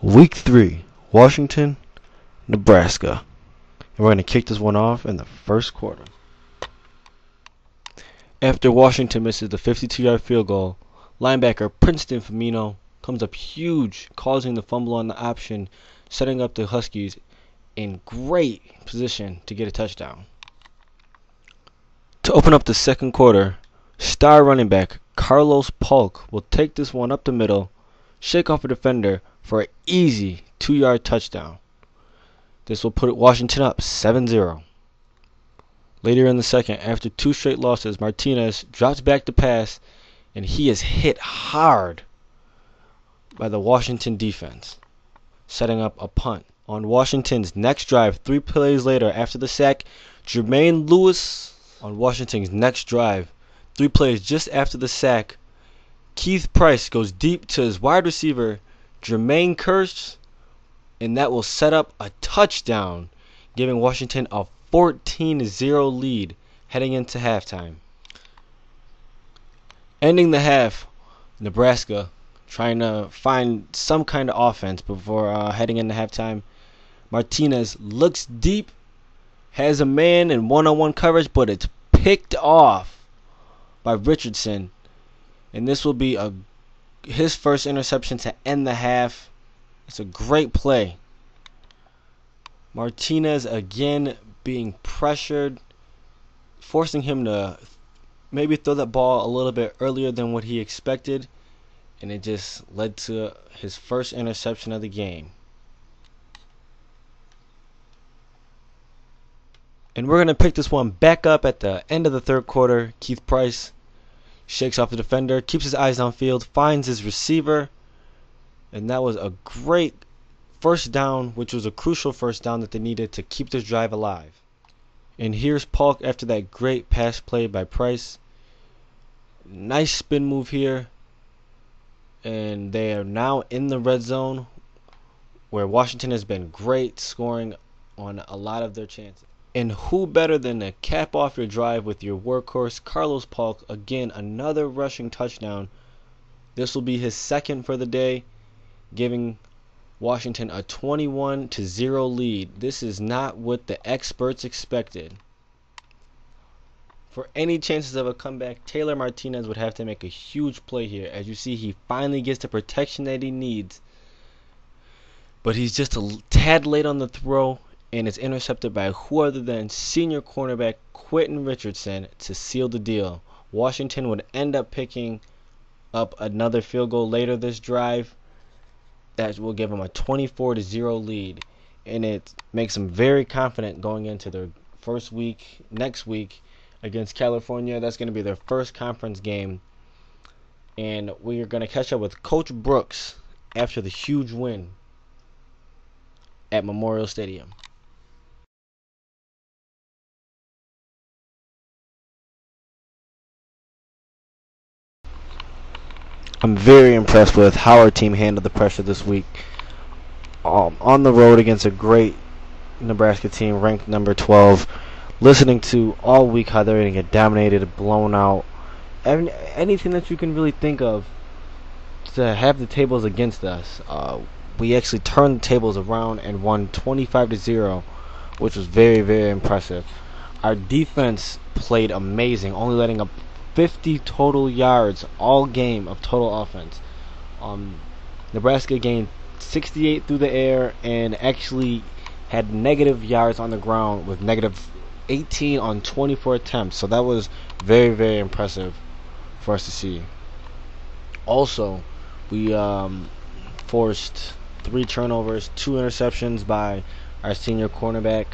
Week 3, Washington, Nebraska. And we're going to kick this one off in the first quarter. After Washington misses the 52-yard field goal, linebacker Princeton Firmino comes up huge, causing the fumble on the option, setting up the Huskies in great position to get a touchdown. To open up the second quarter, star running back Carlos Polk will take this one up the middle, shake off a defender for an easy 2-yard touchdown. This will put Washington up 7-0. Later in the second, after 2 straight losses, Martinez drops back to pass, and he is hit hard by the Washington defense, setting up a punt. On Washington's next drive, 3 plays later after the sack, Jermaine Lewis on Washington's next drive, 3 plays just after the sack, Keith Price goes deep to his wide receiver, Jermaine Kearse, and that will set up a touchdown, giving Washington a 14-0 lead heading into halftime. Ending the half, Nebraska trying to find some kind of offense before heading into halftime. Martinez looks deep, has a man in one-on-one coverage, but it's picked off by Richardson. And this will be his first interception to end the half. It's a great play. Martinez again being pressured, forcing him to maybe throw that ball a little bit earlier than what he expected. And it just led to his first interception of the game. And we're going to pick this one back up at the end of the third quarter. Keith Price shakes off the defender, keeps his eyes downfield, finds his receiver. And that was a great first down, which was a crucial first down that they needed to keep this drive alive. And here's Polk after that great pass play by Price. Nice spin move here. And they are now in the red zone, where Washington has been great, scoring on a lot of their chances. And who better than to cap off your drive with your workhorse, Carlos Polk. Again, another rushing touchdown. This will be his second for the day, giving Washington a 21-0 lead. This is not what the experts expected. For any chances of a comeback, Taylor Martinez would have to make a huge play here. As you see, he finally gets the protection that he needs. But he's just a tad late on the throw, and it's intercepted by who other than senior cornerback Quentin Richardson to seal the deal. Washington would end up picking up another field goal later this drive. That will give them a 24-0 lead. And it makes them very confident going into their first week, next week, against California. That's going to be their first conference game. And we are going to catch up with Coach Brooks after the huge win at Memorial Stadium. I'm very impressed with how our team handled the pressure this week. On the road against a great Nebraska team ranked number 12. Listening to all week how they're going to get dominated, blown out. Anything that you can really think of to have the tables against us. We actually turned the tables around and won 25-0, which was very, very impressive. Our defense played amazing, only letting up 50 total yards all game of total offense. Nebraska gained 68 through the air and actually had negative yards on the ground with negative 18 on 24 attempts. So that was very, very impressive for us to see. Also, we forced 3 turnovers, 2 interceptions by our senior cornerback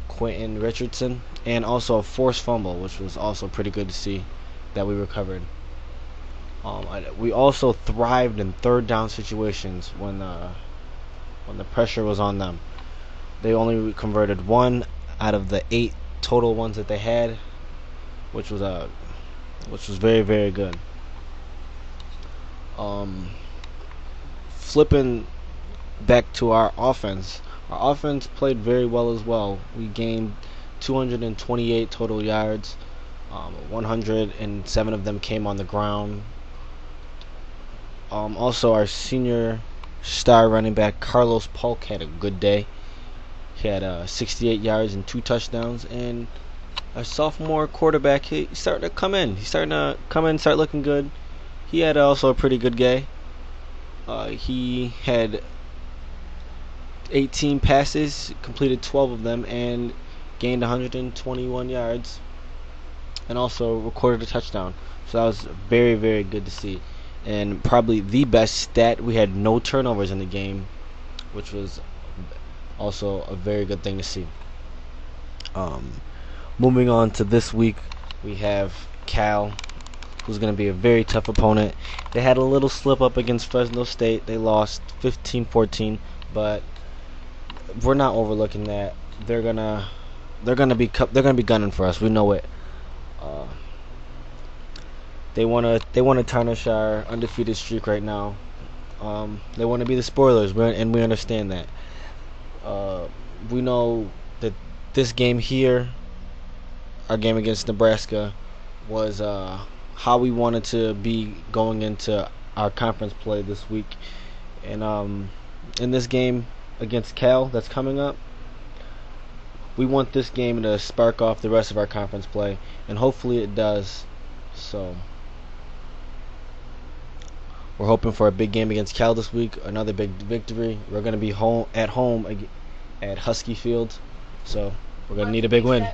Quentin Richardson, and also a forced fumble, which was also pretty good to see that we recovered. We also thrived in third down situations when the pressure was on them. They only converted 1 out of the 8 total ones that they had, which was very, very good. Flipping back to our offense played very well as well. We gained 228 total yards. 107 of them came on the ground. Also, our senior star running back Carlos Polk had a good day. He had 68 yards and 2 touchdowns, and a sophomore quarterback, he's starting to come in. He's starting to come in, start looking good. He had also a pretty good day. He had 18 passes, completed 12 of them, and gained 121 yards, and also recorded a touchdown. So that was very, very good to see. And probably the best stat, we had no turnovers in the game, which was also a very good thing to see. Moving on to this week, we have Cal, who's going to be a very tough opponent. They had a little slip up against Fresno State. They lost 15-14, but we're not overlooking that. They're gonna be gunning for us. We know it. They wanna tarnish our undefeated streak right now. They want to be the spoilers, and we understand that. We know that this game here, our game against Nebraska, was how we wanted to be going into our conference play this week. And in this game against Cal that's coming up, we want this game to spark off the rest of our conference play, and hopefully it does. So we're hoping for a big game against Cal this week, another big victory. We're going to be at home at Husky Field, so we're going to need a big win.